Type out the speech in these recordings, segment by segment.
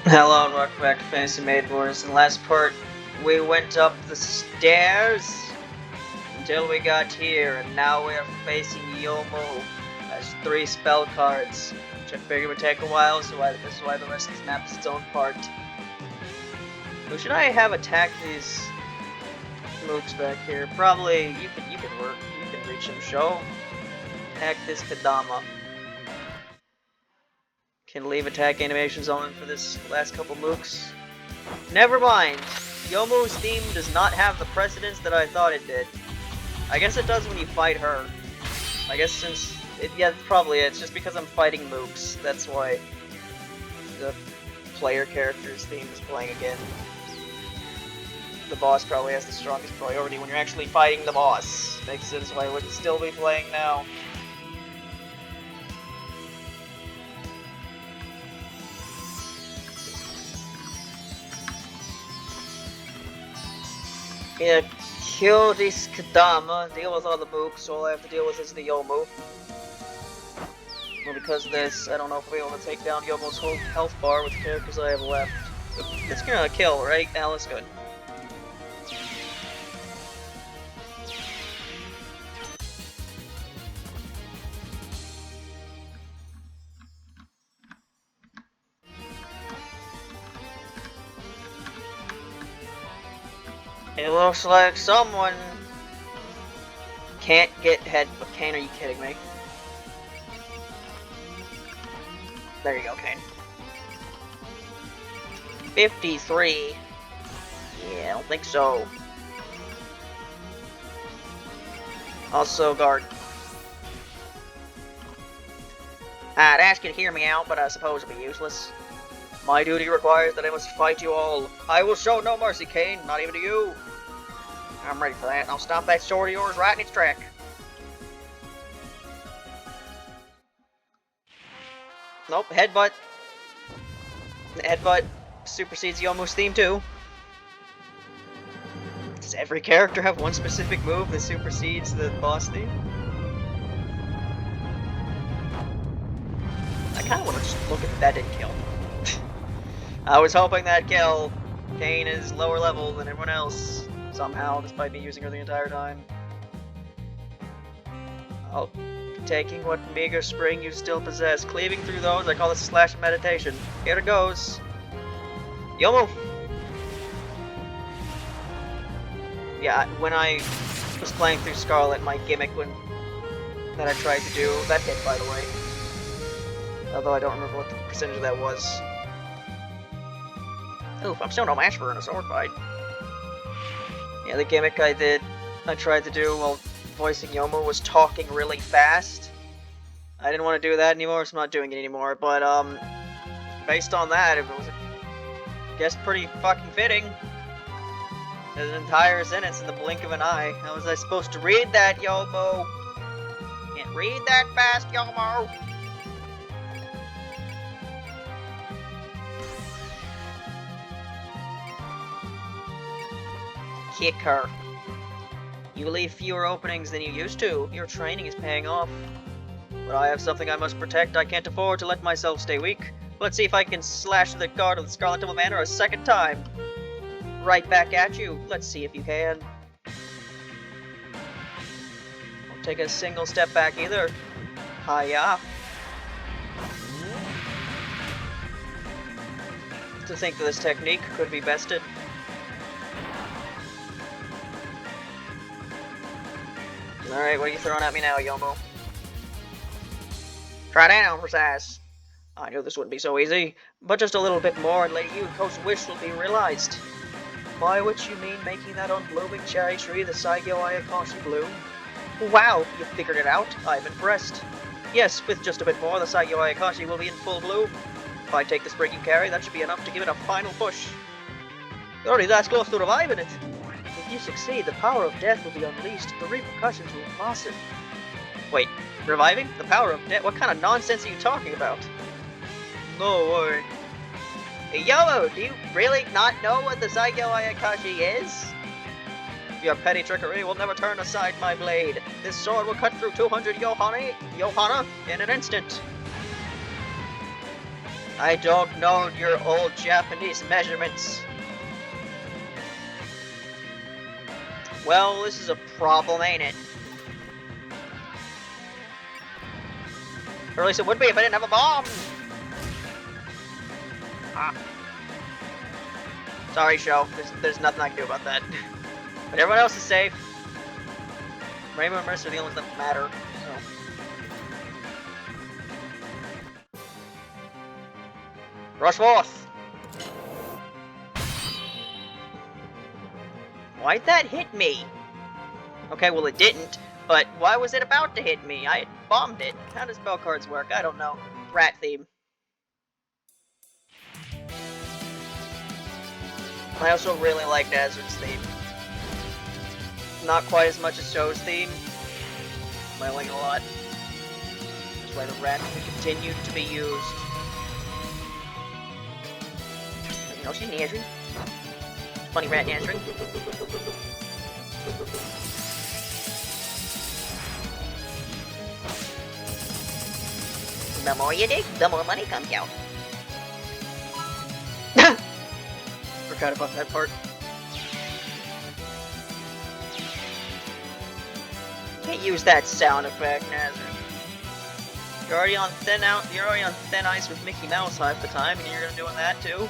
Hello and welcome back to Fantasy Maiden Wars. In the last part, we went up the stairs until we got here, and now we are facing Youmu as 3 spell cards, which I figured would take a while, so this is why the rest of this map is its own part. Who should I have attack these mooks back here? Probably, you can work, you can reach him, show. Attack this Kadama. Can leave attack animations on for this last couple mooks. Never mind. Yomu's theme does not have the precedence that I thought it did. I guess it does when you fight her. I guess since yeah, probably it's just because I'm fighting mooks. That's why the player character's theme is playing again. The boss probably has the strongest priority when you're actually fighting the boss. Makes sense why it would still be playing now. Yeah, kill this Kadama, deal with all the mooks, all I have to deal with is the Youmu. Well, because of this, I don't know if we'll be able to take down Yomu's whole health bar with the characters I have left. It's gonna kill, right? Now that's good. It looks like someone can't get head, but Kane, are you kidding me? There you go, Kane. 53. Yeah, I don't think so. Also, guard. I'd ask you to hear me out, but I suppose it'll be useless. My duty requires that I must fight you all. I will show no mercy, Kane, not even to you. I'm ready for that, and I'll stop that sword of yours right in its track. Nope, headbutt. Headbutt supersedes Yomu's theme too. Does every character have one specific move that supersedes the boss theme? I kind of want to just look at that didn't kill. I was hoping that kill. Kane is lower level than everyone else. Somehow, despite me using her the entire time. I'll be taking what meager spring you still possess. Cleaving through those, I call this a slash of meditation. Here it goes. Yomu! Yeah, when I was playing through Scarlet, my gimmick that I tried to do, that hit by the way. Although I don't remember what the percentage of that was. Oof, I'm still no match for her in a sword fight. Yeah, the gimmick I tried to do while voicing Yomu was talking really fast. I didn't want to do that anymore, so I'm not doing it anymore, but, based on that, it was, I guess, pretty fucking fitting. There's an entire sentence in the blink of an eye. How was I supposed to read that, Yomu? Can't read that fast, Yomu! Kick her. You leave fewer openings than you used to. Your training is paying off. But I have something I must protect. I can't afford to let myself stay weak. Let's see if I can slash the guard of the Scarlet Temple Manor a second time. Right back at you. Let's see if you can. Don't take a single step back either. Hiya. To think that this technique could be bested. Alright, what are you throwing at me now, Yomu? Try down, precise. I knew this wouldn't be so easy, but just a little bit more and Lady Yuko's wish will be realized. By which you mean making that unblooming cherry tree the Saigyo Ayakashi bloom? Wow, you figured it out. I'm impressed. Yes, with just a bit more, the Saigyo Ayakashi will be in full bloom. If I take the spring you carry, that should be enough to give it a final push. You're already that close to reviving it. If you succeed, the power of death will be unleashed. The repercussions will be massive. Wait, reviving? The power of death? What kind of nonsense are you talking about? No way. Hey, Yomu, do you really not know what the Saigyo Ayakashi is? Your petty trickery will never turn aside my blade. This sword will cut through 200 Yohana in an instant. I don't know your old Japanese measurements. Well, this is a problem, ain't it? Or at least it would be if I didn't have a bomb! Ah. Sorry, show. There's nothing I can do about that. But everyone else is safe. Rainbow and Mercy are the only ones that matter, so. Rush forth! Why'd that hit me? Okay, well it didn't, but why was it about to hit me? I bombed it. How does spell cards work? I don't know. Rat theme. I also really like Nazareth's theme. Not quite as much as Show's theme, but I like it a lot. That's why the rat can continue to be used. You know, she's Nazareth. Funny rat Nazareth. The more you dig, the more money comes out. Forgot about that part. Can't use that sound effect, Nazareth. You're already on thin ice with Mickey Mouse half the time, and you're gonna doing that too.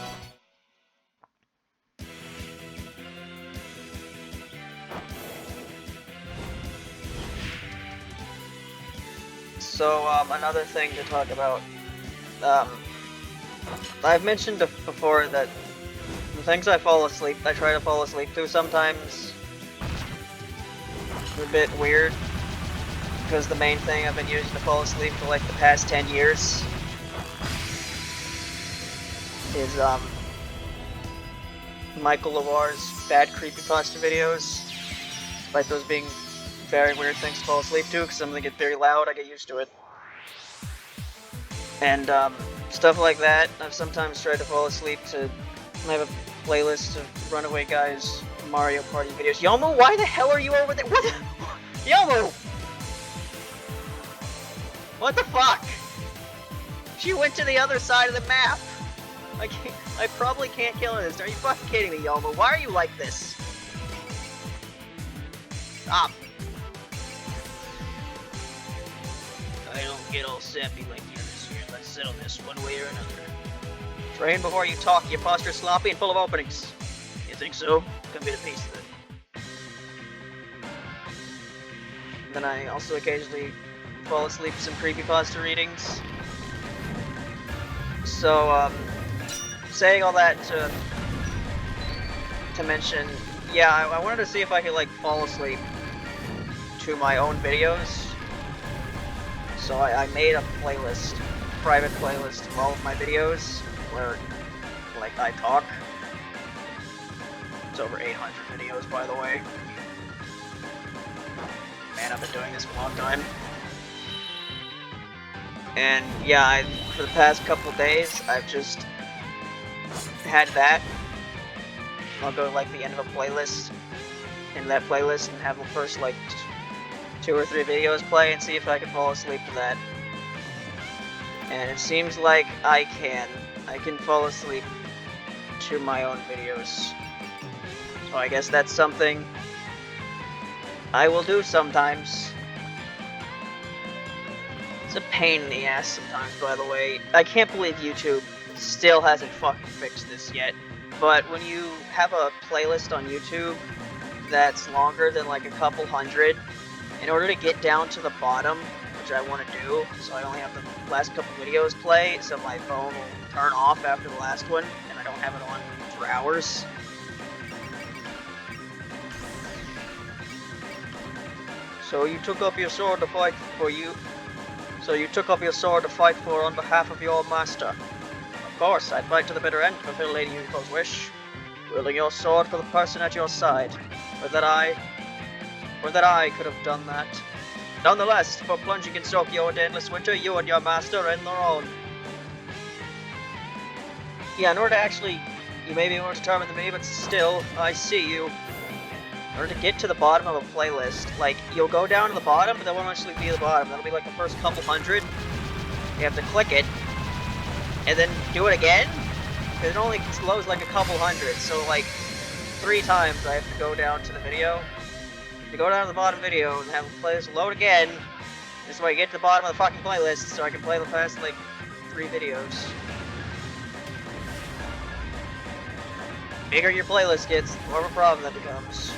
So, another thing to talk about. I've mentioned before that the things I try to fall asleep to sometimes are a bit weird. Because the main thing I've been using to fall asleep for like the past 10 years is, Michael Lawar's bad creepypasta videos. Despite those being very weird things to fall asleep to, because some of them get very loud, I get used to it. And, stuff like that, I've sometimes tried to fall asleep to. I have a playlist of Runaway Guys Mario Party videos. Yomu, why the hell are you over there? What the? Yomu! What the fuck? She went to the other side of the map! I probably can't kill her this. Are you fucking kidding me, Yomu? Why are you like this? Stop. I don't get all sappy like you this year. Let's settle this one way or another. Train before you talk, you posture sloppy and full of openings. You think so? Come get a piece of it. Then I also occasionally fall asleep to some creepypasta readings. So, saying all that to mention, yeah, I wanted to see if I could, like, fall asleep to my own videos. So I made a playlist, private playlist of all of my videos, where, like, I talk. It's over 800 videos, by the way. Man, I've been doing this for a long time. And yeah, for the past couple days, I've just had that. I'll go to like the end of a playlist, in that playlist, and have the first like 2 or 3 videos play and see if I can fall asleep to that. And it seems like I can fall asleep to my own videos. So I guess that's something I will do sometimes. It's a pain in the ass sometimes, by the way. I can't believe YouTube still hasn't fucking fixed this yet. But when you have a playlist on YouTube that's longer than like a couple hundred, in order to get down to the bottom, which I want to do, so I only have the last couple videos play, so my phone will turn off after the last one, and I don't have it on for hours. So you took up your sword to fight for you. So you took up your sword to fight for on behalf of your master. Of course, I'd fight to the bitter end to fulfill Lady Yumiko's wish, wielding your sword for the person at your side. Or that I could have done that. Nonetheless, for plunging in Tokyo in endless winter, you and your master are in the wrong. Yeah, in order to actually, you may be more determined than me, but still, I see you. In order to get to the bottom of a playlist, like, you'll go down to the bottom, but that won't actually be the bottom. That'll be like the first couple hundred. You have to click it, and then do it again? It only loads like a couple hundred, so like 3 times I have to go down to the video. To go down to the bottom video and have the playlist load again. This way I get to the bottom of the fucking playlist so I can play the past like 3 videos. Bigger your playlist gets, the more of a problem that becomes.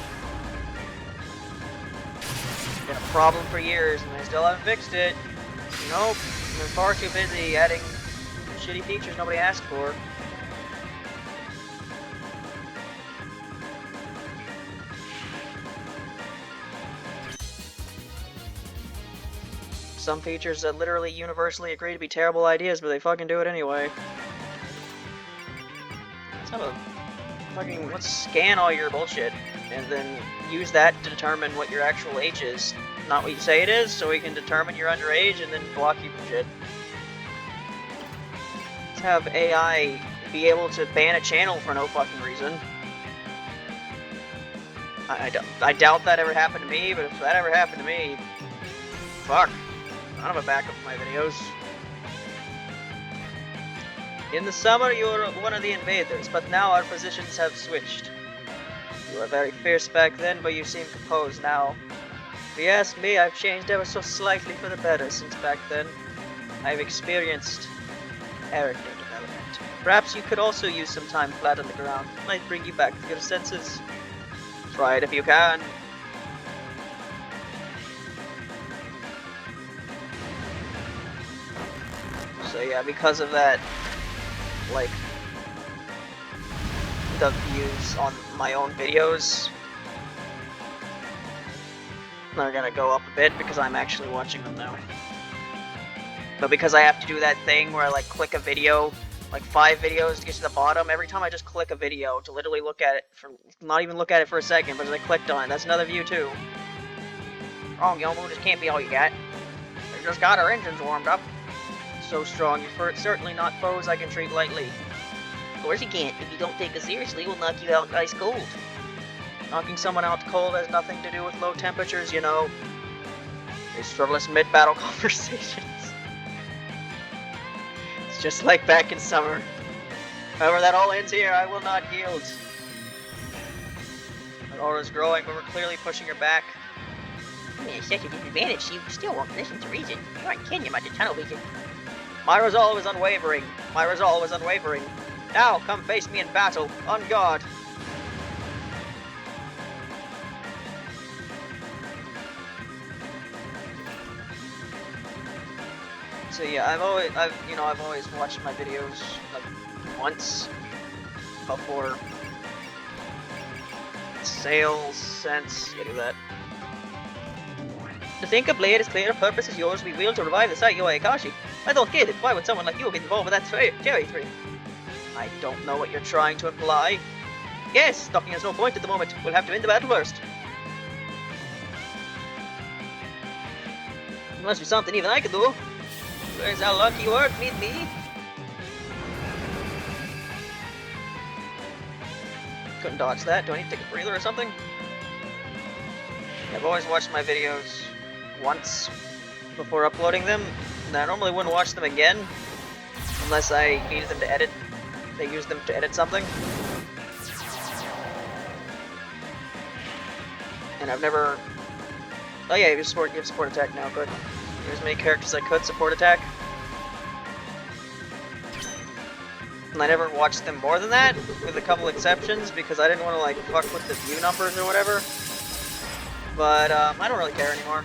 It's been a problem for years and they still haven't fixed it. Nope, they're far too busy adding shitty features nobody asked for. Some features that literally universally agree to be terrible ideas, but they fucking do it anyway. Let's have a fucking, let's scan all your bullshit, and then use that to determine what your actual age is. Not what you say it is, so we can determine you're underage and then block you from shit. Let's have AI be able to ban a channel for no fucking reason. I doubt that ever happened to me, but if that ever happened to me, fuck. I don't have a backup of my videos. In the summer, you were one of the invaders, but now our positions have switched. You were very fierce back then, but you seem composed now. If you ask me, I've changed ever so slightly for the better since back then. I've experienced character development. Perhaps you could also use some time flat on the ground. It might bring you back to your senses. Try it if you can. So yeah, because of that, like, the views on my own videos are gonna go up a bit because I'm actually watching them now. But because I have to do that thing where I like click a video, like 5 videos to get to the bottom, every time I just click a video to literally look at it for, not even look at it for a second, but as I clicked on it, that's another view too. Wrong, Yomu, this can't be all you got. We just got our engines warmed up. So strong, you're certainly not foes I can treat lightly. Of course you can't. If you don't take us seriously, we'll knock you out ice cold. Knocking someone out cold has nothing to do with low temperatures, you know. These frivolous mid-battle conversations. It's just like back in summer. However that all ends here, I will not yield. Our aura's growing, but we're clearly pushing her back. Even at such a disadvantage, you still won't listen to reason. You aren't kidding about the tunnel vision. My resolve is unwavering. My resolve is unwavering. Now, come face me in battle, on guard. So yeah, I've always watched my videos like once before sales since you do that. To think a blade as clear a purpose as yours we will to revive the Saigyo Akashi. I don't get it. Why would someone like you get involved with that cherry tree? I don't know what you're trying to imply. Yes, talking has no point at the moment. We'll have to end the battle first. There must be something even I can do. Where's our lucky word? Meet me. Couldn't dodge that. Do I need to take a breather or something? I've always watched my videos once before uploading them, and I normally wouldn't watch them again unless I needed them to edit. They use them to edit something. And I've never... Oh yeah, you have support attack now, good. Use as many characters as I could, support attack. And I never watched them more than that, with a couple exceptions, because I didn't want to like fuck with the view numbers or whatever. But I don't really care anymore.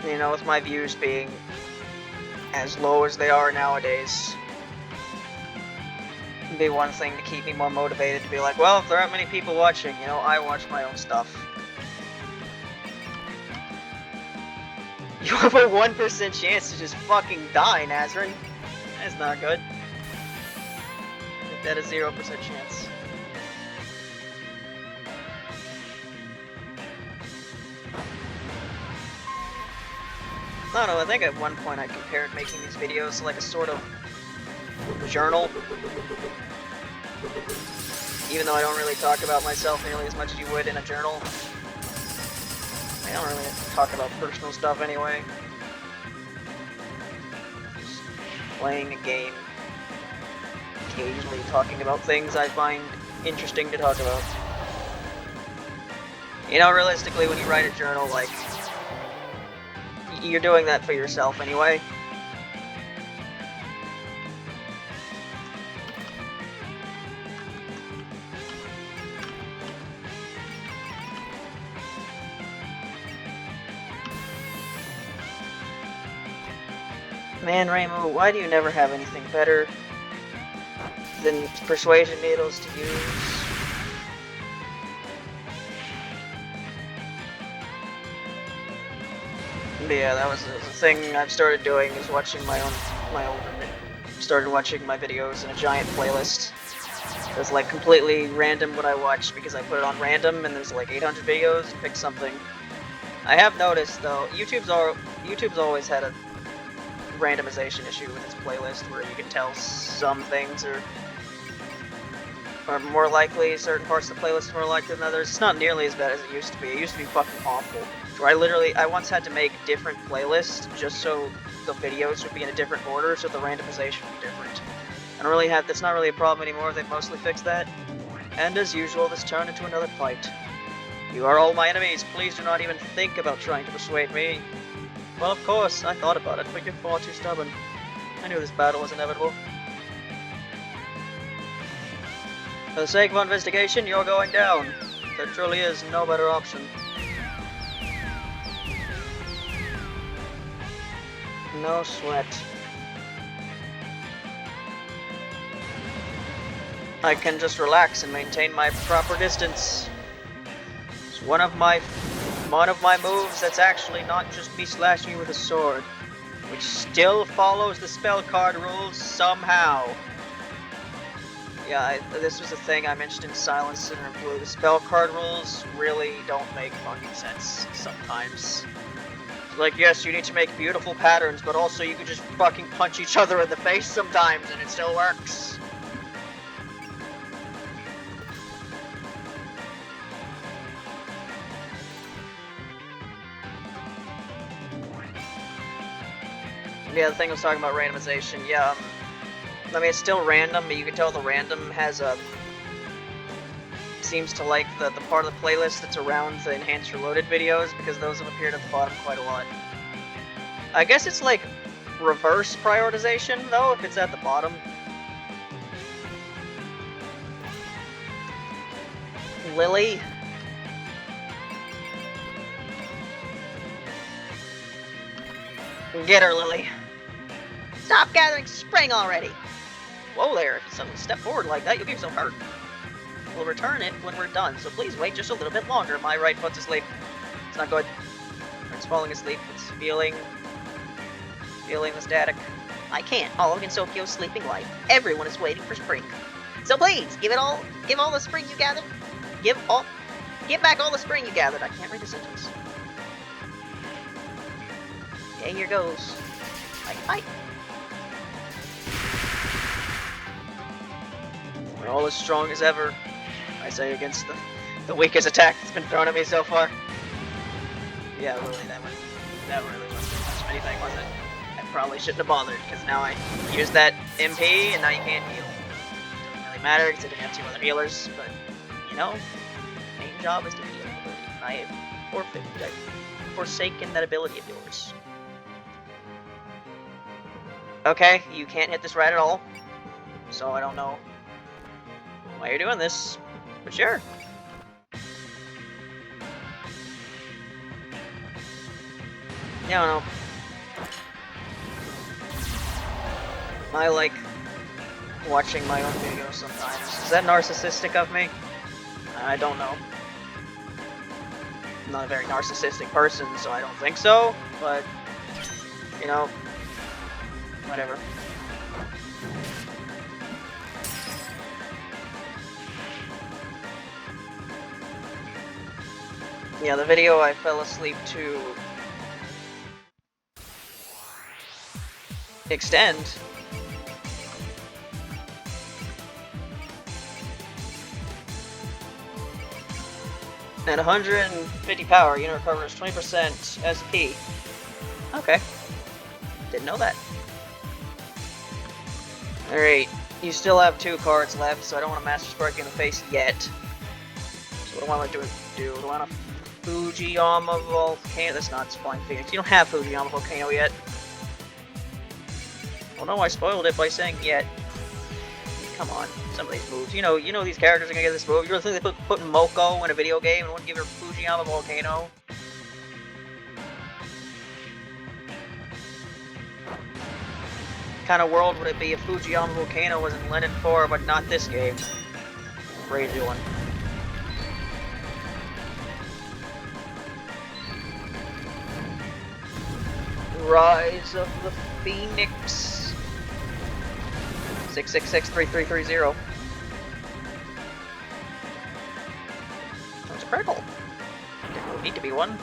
You know, with my views being as low as they are nowadays, it'd be one thing to keep me more motivated to be like, well, if there aren't many people watching, you know, I watch my own stuff. You have a 1% chance to just fucking die, Nazrin. That's not good. I think that is 0% chance. I don't know, I think at one point I compared making these videos to like a sort of journal. even though I don't really talk about myself nearly as much as you would in a journal. I don't really talk about personal stuff anyway. Just playing a game. Occasionally talking about things I find interesting to talk about. You know, realistically, when you write a journal, like, you're doing that for yourself anyway. Man, Reimu, why do you never have anything better than persuasion needles to use? But yeah, that was the thing I've started doing, is watching started watching my videos in a giant playlist. It's like completely random what I watch because I put it on random and there's like 800 videos, pick something. I have noticed though, YouTube's always had a randomization issue with its playlist where you can tell some things are more likely, certain parts of the playlist are more likely than others. It's not nearly as bad as it used to be. It used to be fucking awful. Where I once had to make different playlists just so the videos would be in a different order, so the randomization would be different. That's not really a problem anymore. They've mostly fixed that. And as usual, this turned into another fight. You are all my enemies. Please do not even think about trying to persuade me. Well, of course, I thought about it, but you're far too stubborn. I knew this battle was inevitable. For the sake of investigation, you're going down. There truly is no better option. No sweat. I can just relax and maintain my proper distance. It's one of my moves that's actually not just me slashing you with a sword, which still follows the spell card rules somehow. Yeah, this was a thing I mentioned in Silence and Blue. The spell card rules really don't make fucking sense sometimes. Like, yes, you need to make beautiful patterns, but also you can just fucking punch each other in the face sometimes and it still works. Yeah, the thing I was talking about randomization, yeah, I mean, it's still random, but you can tell the random has seems to like the part of the playlist that's around the Enhanced Reloaded videos, because those have appeared at the bottom quite a lot. I guess it's like reverse prioritization, though, if it's at the bottom. Lily? Get her, Lily. Stop gathering spring already! Whoa there, if you suddenly step forward like that, you'll get yourself hurt. We'll return it when we're done, so please wait just a little bit longer. My right foot's asleep. It's not good. It's falling asleep. It's feeling the static. I can't. All can soak your sleeping life. Everyone is waiting for spring. So please, give all the spring you gathered. Give back all the spring you gathered. I can't read a sentence. Okay, here goes. Fight. We're all as strong as ever, I say, against the weakest attack that's been thrown at me so far. Yeah, really, that really wasn't much of anything, was it? I probably shouldn't have bothered, because now I used that MP, and now you can't heal. Doesn't really matter, because I didn't have 2 other healers, but, you know, main job is to heal. I have forsaken that ability of yours. Okay, you can't hit this rat at all, so I don't know why you're doing this, but sure. Yeah, I don't know. I like watching my own videos sometimes. Is that narcissistic of me? I don't know. I'm not a very narcissistic person, so I don't think so, but, you know, whatever. Yeah, the video I fell asleep to extend And 150 power, unit recovers 20% SP. Okay. Didn't know that. Alright, you still have 2 cards left, so I don't want to Master Spark you in the face yet. So what do I want to do? Do I want a Fujiyama Volcano? That's not Flying Phoenix. You don't have Fujiyama Volcano yet. Well, no, I spoiled it by saying yet. Come on, some of these moves. You know these characters are gonna get this move. You really think they put Moko in a video game and wouldn't give her Fujiyama Volcano? What kind of world would it be if Fujiyama Volcano was in Lennon 4, but not this game? Crazy one. Rise of the Phoenix. 666-3330. Sounds critical. Didn't really need to be one.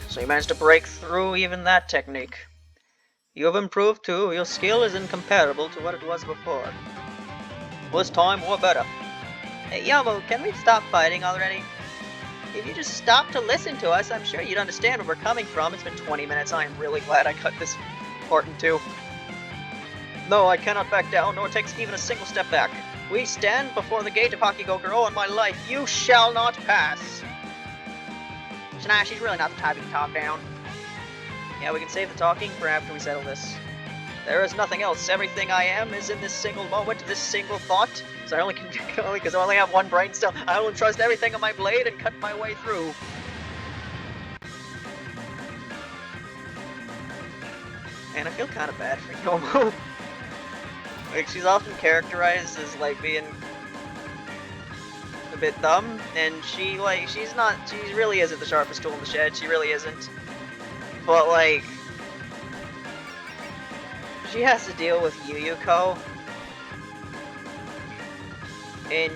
So you managed to break through even that technique. You have improved too. Your skill is incomparable to what it was before. Was time more better? Hey Yomu, can we stop fighting already? If you just stop to listen to us, I'm sure you'd understand where we're coming from. It's been 20 minutes. I am really glad I cut this part in 2. No, I cannot back down, nor take even a single step back. We stand before the gate of Hakigokuro, and my life you shall not pass. Nah, she's really not the type you can talk down. Yeah, we can save the talking for after we settle this. There is nothing else. Everything I am is in this single moment, this single thought. So I only can because I only have one brain cell. I will trust everything on my blade and cut my way through. And I feel kind of bad for Yomu. Like, she's often characterized as like being a bit dumb, and she really isn't the sharpest tool in the shed. She really isn't. But like, she has to deal with Yuyuko. And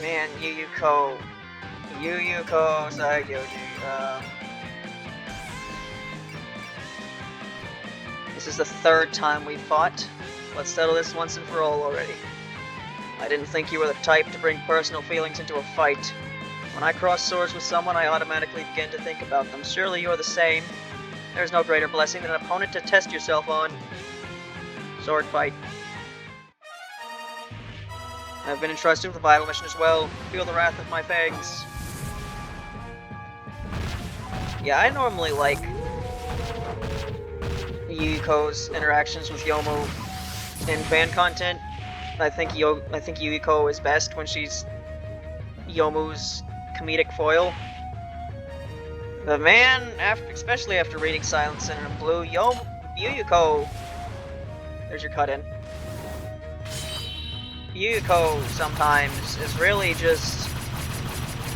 man, Yuyuko Saigyoji, this is the 3rd time we fought. Let's settle this once and for all already. I didn't think you were the type to bring personal feelings into a fight. When I cross swords with someone, I automatically begin to think about them. Surely you're the same. There's no greater blessing than an opponent to test yourself on. Sword fight. I've been entrusted with a vital mission as well. Feel the wrath of my fangs. Yeah, I normally like Yuyuko's interactions with Yomu in fan content. I think Yuyuko is best when she's Yomu's comedic foil. But man, especially after reading Silent Sinner and Blue, Yuyuko... There's your cut-in. Yuyuko sometimes is really just...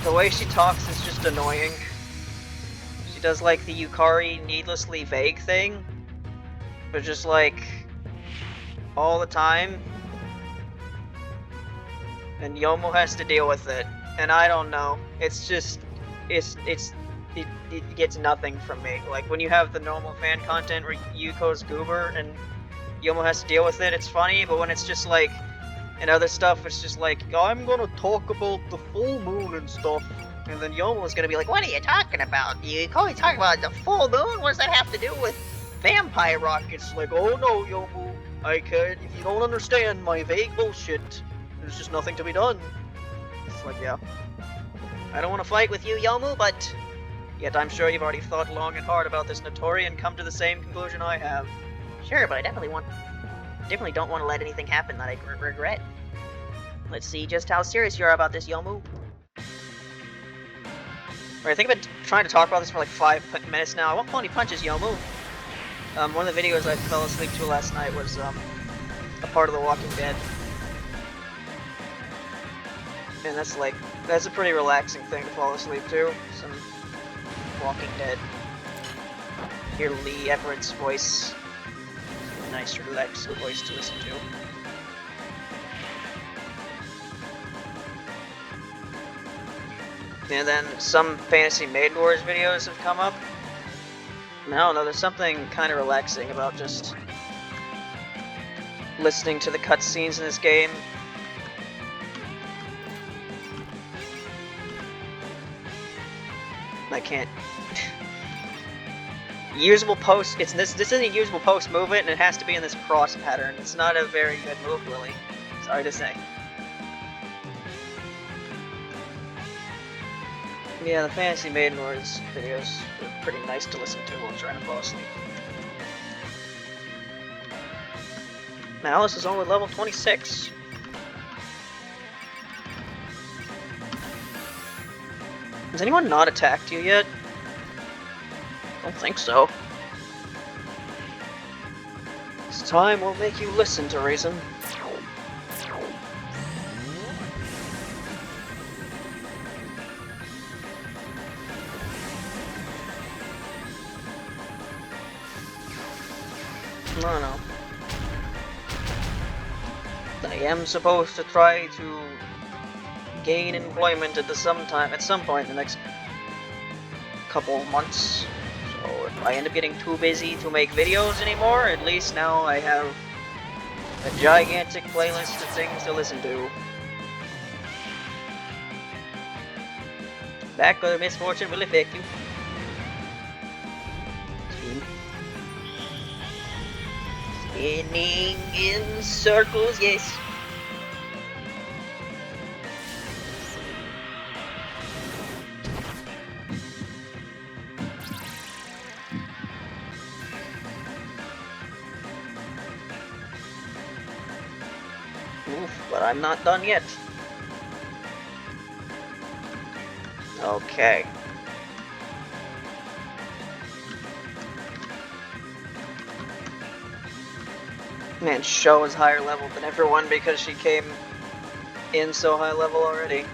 The way she talks is just annoying. She does like the Yukari needlessly vague thing, but just like all the time. And Yomu has to deal with it. And I don't know. It's just it gets nothing from me. Like when you have the normal fan content where Yuko's goober and Yomu has to deal with it, it's funny, but when it's just like and other stuff, it's just like, I'm gonna talk about the full moon and stuff. And then Yomu's gonna be like, what are you talking about? You talking about the full moon? What does that have to do with vampire rockets? Like, oh no, Yomu, I can't, if you don't understand my vague bullshit, there's just nothing to be done. It's like, yeah. I don't want to fight with you, Yomu, but yet I'm sure you've already thought long and hard about this Notori and come to the same conclusion I have. Sure, but I definitely don't want to let anything happen that I regret. Let's see just how serious you are about this, Yomu. Alright, I think I've been trying to talk about this for like 5 minutes now. I won't pull any punches, Yomu. One of the videos I fell asleep to last night was a part of The Walking Dead. And that's a pretty relaxing thing to fall asleep to. Some Walking Dead. Hear Lee Everett's voice. A nice, relaxing voice to listen to. And then some Fantasy Maiden Wars videos have come up. I don't know, there's something kind of relaxing about just listening to the cutscenes in this game. I can't. Usable post. This isn't a usable post movement, and it has to be in this cross pattern. It's not a very good move, Lily. Sorry to say. Yeah, the Fantasy Maiden Wars videos were pretty nice to listen to while trying to fall asleep. Now this is only level 26. Has anyone not attacked you yet? Don't think so. This time will make you listen to reason. No. I am supposed to try to gain employment at some point in the next couple months. So if I end up getting too busy to make videos anymore, at least now I have a gigantic playlist of things to listen to. Back where the misfortune will affect you. Spinning in circles, yes. Oof, but I'm not done yet. Okay. Man, Sho is higher level than everyone because she came in so high level already.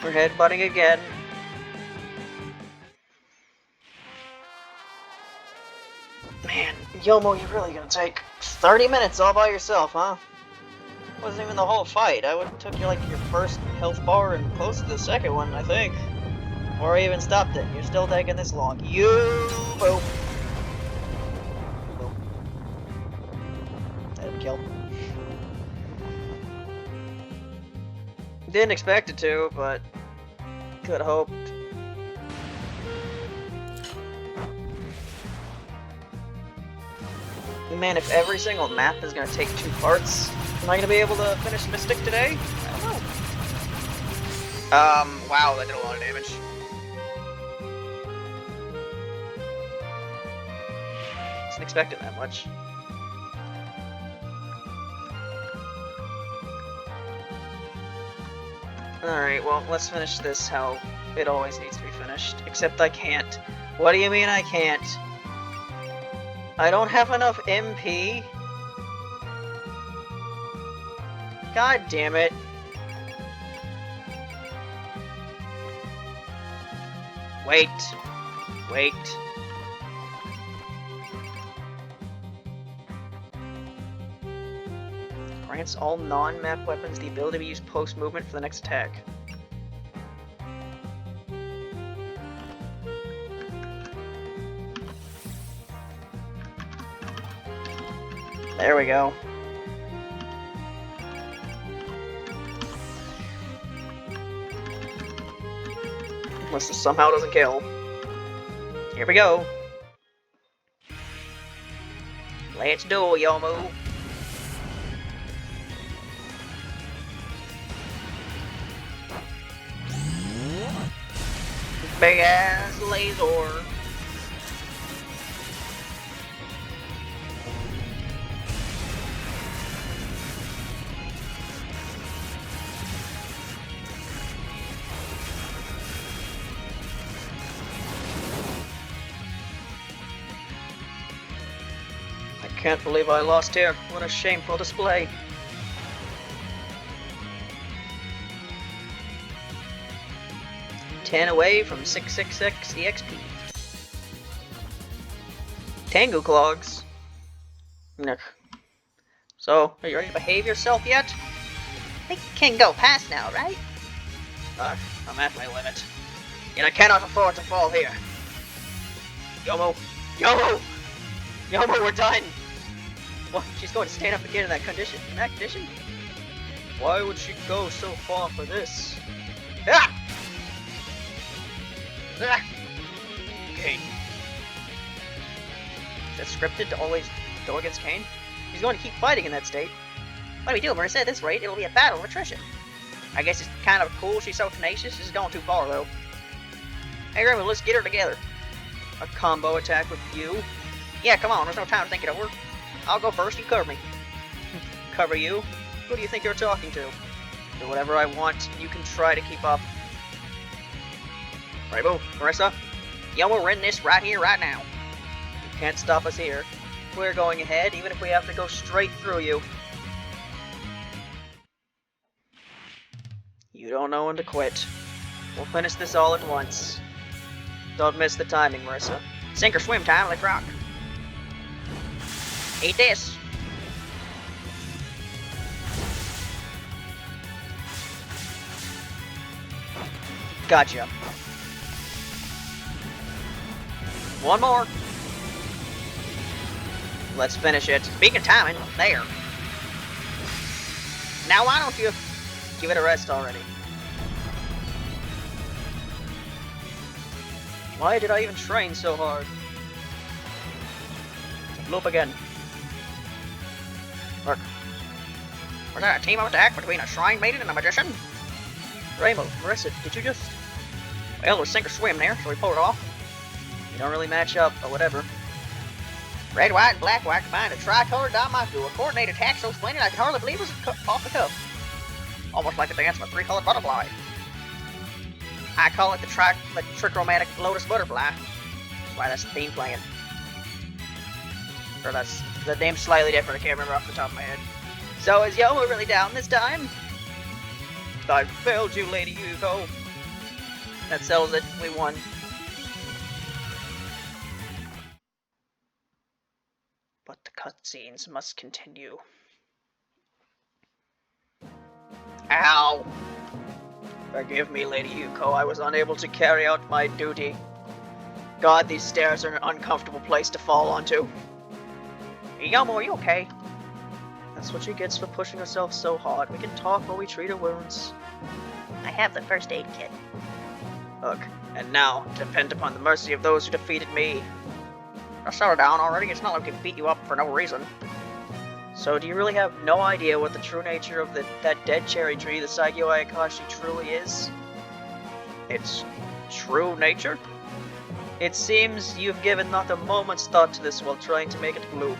We're headbutting again. Man, Yomu, you're really gonna take 30 minutes all by yourself, huh? Wasn't even the whole fight. I would have took you like your first health bar and close to the second one, I think. Or I even stopped it. You're still taking this long. Youmu! Boom. Let him kill. Didn't expect it to, but could have hoped. Man, if every single map is gonna take 2 parts, am I gonna be able to finish Mystic today? I don't know. Wow, that did a lot of damage. Wasn't expecting that much. Alright, well, let's finish this how it always needs to be finished. Except I can't. What do you mean I can't? I don't have enough MP? God damn it. Wait. Grants all non-map weapons the ability to use post-movement for the next attack. There we go. Unless this somehow doesn't kill. Here we go. Let's do it, Yomu. Big ass laser. I can't believe I lost here. What a shameful display. Ten away from 666 EXP. Tango Clogs. So, are you ready to behave yourself yet? We can go past now, right? I'm at my limit. And I cannot afford to fall here. Yomu! Yomu! Yomu, we're done! What? She's going to stand up again in that condition? Why would she go so far for this? Ah! Ah! Kane. Is that scripted to always go against Kane? He's going to keep fighting in that state. What do we do, Marissa? At this rate, it'll be a battle of attrition. I guess it's kind of cool she's so tenacious. This is going too far, though. Hey, Raymond, let's get her together. A combo attack with you? Yeah, come on, there's no time to think it over. I'll go first, you cover me. Cover you? Who do you think you're talking to? Do whatever I want, you can try to keep up. Rainbow, Marissa, Yomu, we're in this right here, right now. You can't stop us here. We're going ahead, even if we have to go straight through you. You don't know when to quit. We'll finish this all at once. Don't miss the timing, Marissa. Sink or swim time, let's rock. Eat this. Gotcha. One more. Let's finish it. Speaking of timing, there. Now why don't you give it a rest already? Why did I even train so hard? Loop again. Look. Was that a team attack between a shrine maiden and a magician? Rainbow, Marissa, did you just... Well, it was sink or swim there, so we pulled it off. You don't really match up, but whatever. Red, white, and black white combined a tricolored Damaku, a coordinated attack so splendid I could hardly believe it was off the cuff. Almost like a dance with a three-colored butterfly. I call it the trichromatic lotus butterfly. That's why that's the theme playing. Or that's the name's slightly different, I can't remember off the top of my head. So is Yomu really down this time? I failed you, Lady Yuko. That settles it, we won. But the cutscenes must continue. Ow! Forgive me, Lady Yuko, I was unable to carry out my duty. God, these stairs are an uncomfortable place to fall onto. Yomu, are you okay? That's what she gets for pushing herself so hard. We can talk while we treat her wounds. I have the first aid kit. Look, and now, depend upon the mercy of those who defeated me. Just settle down already, it's not like we can beat you up for no reason. So do you really have no idea what the true nature of that dead cherry tree, the Saigyo Ayakashi, truly is? Its true nature? It seems you've given not a moment's thought to this while trying to make it bloom.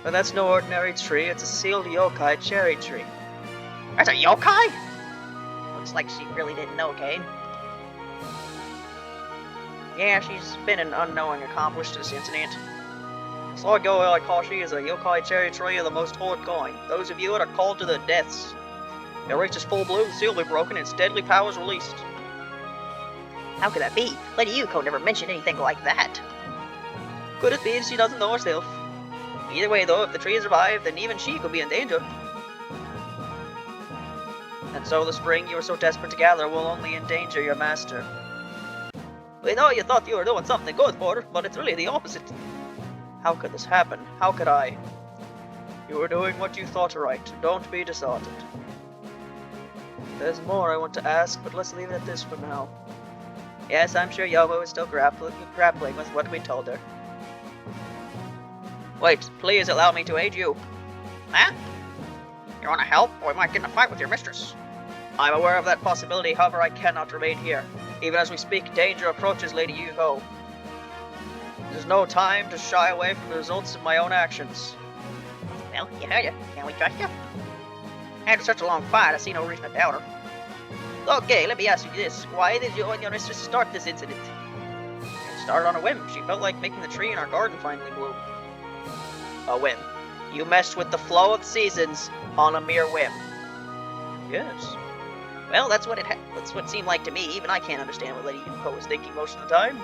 But that's no ordinary tree, it's a sealed yokai cherry tree. That's a yokai? Looks like she really didn't know, Kane. Yeah, she's been an unknowing accomplice to this incident. Saigyo Ayakashi is a yokai cherry tree of the most horrid kind. Those of you that are called to their deaths. If it reaches full bloom, the seal will be broken and its deadly powers released. How could that be? Lady Yuko never mentioned anything like that. Could it be that she doesn't know herself? Either way though, if the tree is revived, then even she could be in danger. And so the spring you were so desperate to gather will only endanger your master. We know you thought you were doing something good for her, but it's really the opposite. How could this happen? How could I? You were doing what you thought right. Don't be disheartened. There's more I want to ask, but let's leave it at this for now. Yes, I'm sure Yomu is still grappling with what we told her. Wait, please allow me to aid you. Huh? You want to help, or we might get in a fight with your mistress? I'm aware of that possibility, however I cannot remain here. Even as we speak, danger approaches Lady Yuko. There's no time to shy away from the results of my own actions. Well, you heard you. Can we trust you? After such a long fight, I see no reason to doubt her. Okay, let me ask you this. Why did you and your mistress start this incident? It started on a whim. She felt like making the tree in our garden finally bloom. A whim. You messed with the flow of the seasons on a mere whim. Yes. Well, that's what it seemed like to me. Even I can't understand what Lady Yuko was thinking most of the time.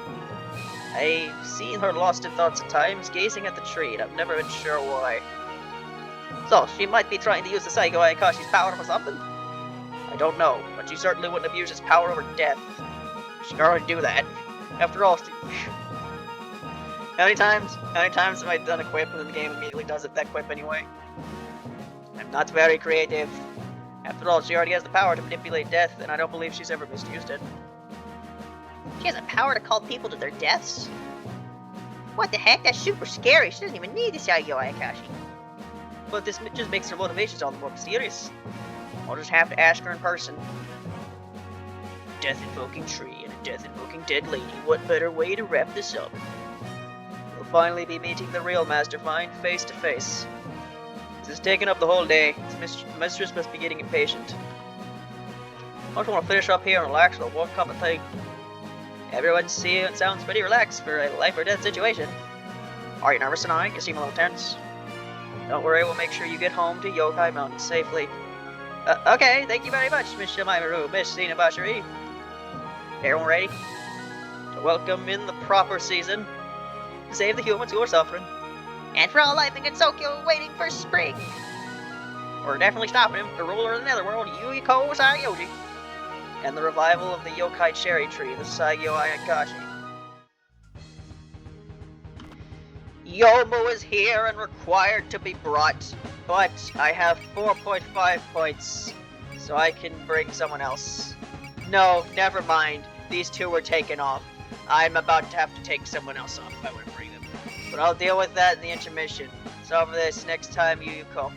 I've seen her lost in thoughts at times, gazing at the tree, and I've never been sure why. So, she might be trying to use the Saigyo Ayakashi's power for something? I don't know, but she certainly wouldn't have used its power over death. She could already do that. After all, how many times have I done a quip and then the game immediately does it that quip anyway? I'm not very creative. After all, she already has the power to manipulate death, and I don't believe she's ever misused it. She has the power to call people to their deaths? What the heck? That's super scary. She doesn't even need the Saigyo Ayakashi. But this just makes her motivations all the more mysterious. I'll just have to ask her in person. Death-invoking tree and a death-invoking dead lady. What better way to wrap this up? We'll finally be meeting the real Mastermind face to face. This is taking up the whole day. Mistress must be getting impatient. I just want to finish up here and relax for one cup of tea. Everyone sounds pretty relaxed for a life or death situation. Are you nervous tonight? You seem a little tense. Don't worry, we'll make sure you get home to Yokai Mountain safely. Okay, thank you very much, Miss Shimaimaru, Miss Sinabashiri. Everyone ready? To welcome in the proper season. To save the humans who are suffering. And for all life in Gensokyo waiting for spring. We're definitely stopping him, the ruler of the netherworld, Yuiko Sayoji. And the revival of the yokai cherry tree, the Saigyo Ayakashi. Yomu is here and required to be brought, but I have 4.5 points, so I can bring someone else. No, never mind. These two were taken off. I'm about to have to take someone else off if I want to bring them. But I'll deal with that in the intermission. So for this next time, Yuko.